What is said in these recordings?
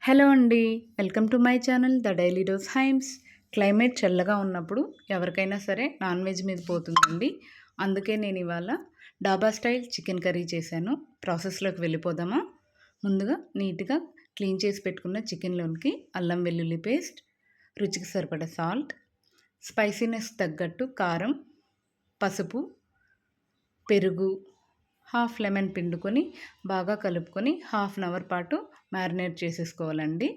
Hello అండి. Welcome to my channel the daily dose hymns. Climate చల్లగా ఉన్నప్పుడు ఎవరికైనా సరే నాన్ వెజ్ మీద పోతుందండి. అందుకే నేను ఇవాళ డాబా స్టైల్ చికెన్ కర్రీ చేశాను. ప్రాసెస్లోకి వెళ్ళిపోదామా? ముందుగా నీట్గా క్లీన్ చేసి పెట్టుకున్న చికెన్లోనికి అల్లం వెల్లుల్లి పేస్ట్, రుచికి సరిపడా సాల్ట్, స్పైసీనెస్ తగ్గట్టు కారం, పసుపు, పెరుగు, హాఫ్ లెమన్ పిండుకొని బాగా కలుపుకొని హాఫ్ అన్ అవర్ పాటు మ్యారినేట్ చేసేసుకోవాలండి.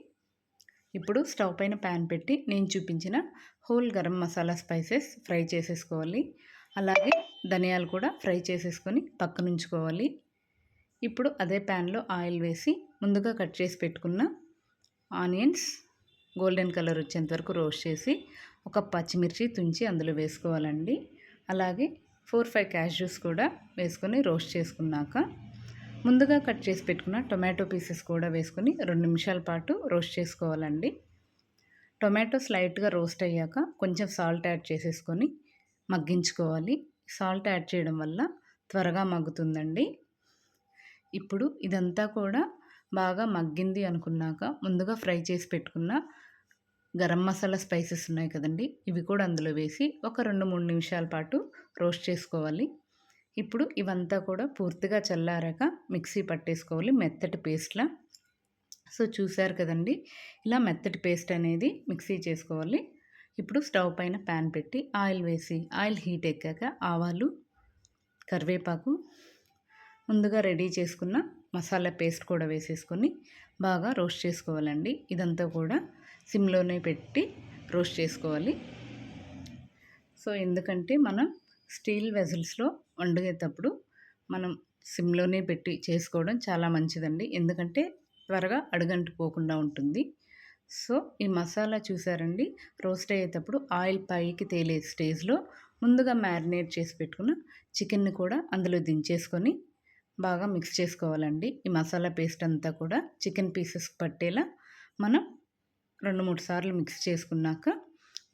ఇప్పుడు స్టవ్ పైన ప్యాన్ పెట్టి నేను చూపించిన whole garam masala spices fry చేసేసుకోవాలి. అలాగే ధనియాలు కూడా ఫ్రై చేసేసుకొని పక్కన ఉంచుకోవాలి. ఇప్పుడు అదే ప్యాన్లో ఆయిల్ వేసి ముందుగా కట్ చేసి పెట్టుకున్న ఆనియన్స్ గోల్డెన్ కలర్ వచ్చేంత వరకు రోస్ట్ చేసి ఒక పచ్చిమిర్చి తుంచి అందులో వేసుకోవాలండి. అలాగే 4-5 క్యాష్యూస్ కూడా వేసుకొని రోస్ట్ చేసుకున్నాక ముందుగా కట్ చేసి పెట్టుకున్న టొమాటో పీసెస్ కూడా వేసుకొని 2 నిమిషాల పాటు రోస్ట్ చేసుకోవాలండి. టొమాటోస్ లైట్గా రోస్ట్ అయ్యాక కొంచెం సాల్ట్ యాడ్ చేసేసుకొని మగ్గించుకోవాలి. సాల్ట్ యాడ్ చేయడం వల్ల త్వరగా మగ్గుతుందండి. ఇప్పుడు ఇదంతా కూడా బాగా మగ్గింది అనుకున్నాక ముందుగా ఫ్రై చేసి పెట్టుకున్న గరం మసాలా స్పైసెస్ ఉన్నాయి కదండి, ఇవి కూడా అందులో వేసి ఒక 2-3 నిమిషాల పాటు రోస్ట్ చేసుకోవాలి. ఇప్పుడు ఇవంతా కూడా పూర్తిగా చల్లారాక మిక్సీ పట్టేసుకోవాలి మెత్తటి పేస్ట్లా. సో చూసారు కదండి, ఇలా మెత్తటి పేస్ట్ అనేది మిక్సీ చేసుకోవాలి. ఇప్పుడు స్టవ్ పైన ప్యాన్ పెట్టి ఆయిల్ వేసి ఆయిల్ హీట్ ఎక్కాక ఆవాలు, కరివేపాకు, ముందుగా రెడీ చేసుకున్న మసాలా పేస్ట్ కూడా వేసేసుకొని బాగా రోస్ట్ చేసుకోవాలండి. ఇదంతా కూడా సిమ్లోనే పెట్టి రోస్ట్ చేసుకోవాలి. సో ఎందుకంటే మనం స్టీల్ వెజల్స్లో వండేటప్పుడు మనం సిమ్లోనే పెట్టి చేసుకోవడం చాలా మంచిదండి. ఎందుకంటే త్వరగా అడుగంటిపోకుండా ఉంటుంది. సో ఈ మసాలా చూసారండి, రోస్ట్ అయ్యేటప్పుడు ఆయిల్ పైకి తేలే స్టేజ్లో ముందుగా మ్యారినేట్ చేసి పెట్టుకున్న చికెన్ని కూడా అందులో దించేసుకొని బాగా మిక్స్ చేసుకోవాలండి. ఈ మసాలా పేస్ట్ అంతా కూడా చికెన్ పీసెస్ పట్టేలా మనం 2-3 సార్లు మిక్స్ చేసుకున్నాక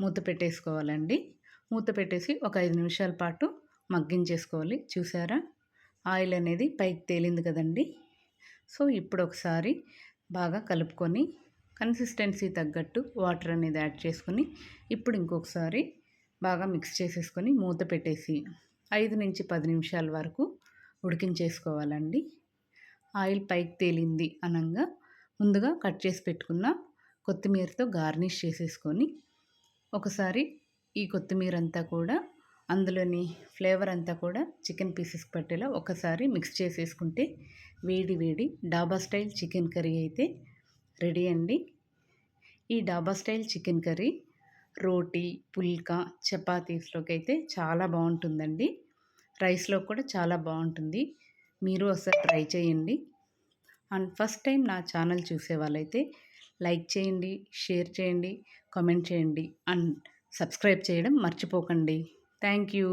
మూత పెట్టేసుకోవాలండి. మూత పెట్టేసి ఒక 5 నిమిషాల పాటు మగ్గించేసుకోవాలి. చూసారా, ఆయిల్ అనేది పైకి తేలింది కదండి. సో ఇప్పుడు ఒకసారి బాగా కలుపుకొని కన్సిస్టెన్సీ తగ్గట్టు వాటర్ అనేది యాడ్ చేసుకొని ఇప్పుడు ఇంకొకసారి బాగా మిక్స్ చేసేసుకొని మూత పెట్టేసి 5-10 నిమిషాల వరకు ఉడికించేసుకోవాలండి. ఆయిల్ పైకి తేలింది అనంగా ముందుగా కట్ చేసి పెట్టుకున్న కొత్తిమీరతో గార్నిష్ చేసేసుకొని ఒకసారి ఈ కొత్తిమీర అంతా కూడా అందులోని ఫ్లేవర్ అంతా కూడా చికెన్ పీసెస్ పట్టేలా ఒకసారి మిక్స్ చేసేసుకుంటే వేడి వేడి డాబా స్టైల్ చికెన్ కర్రీ అయితే రెడీ అండి. ఈ డాబా స్టైల్ చికెన్ కర్రీ రోటీ, పుల్కా, చపాతీస్లోకి అయితే చాలా బాగుంటుందండి. రైస్లో కూడా చాలా బాగుంటుంది. మీరు ఒకసారి ట్రై చేయండి. అండ్ ఫస్ట్ టైం నా ఛానల్ చూసే వాళ్ళైతే లైక్ చేయండి, షేర్ చేయండి, కామెంట్ చేయండి అండ్ సబ్స్క్రైబ్ చేయడం మర్చిపోకండి. Thank you.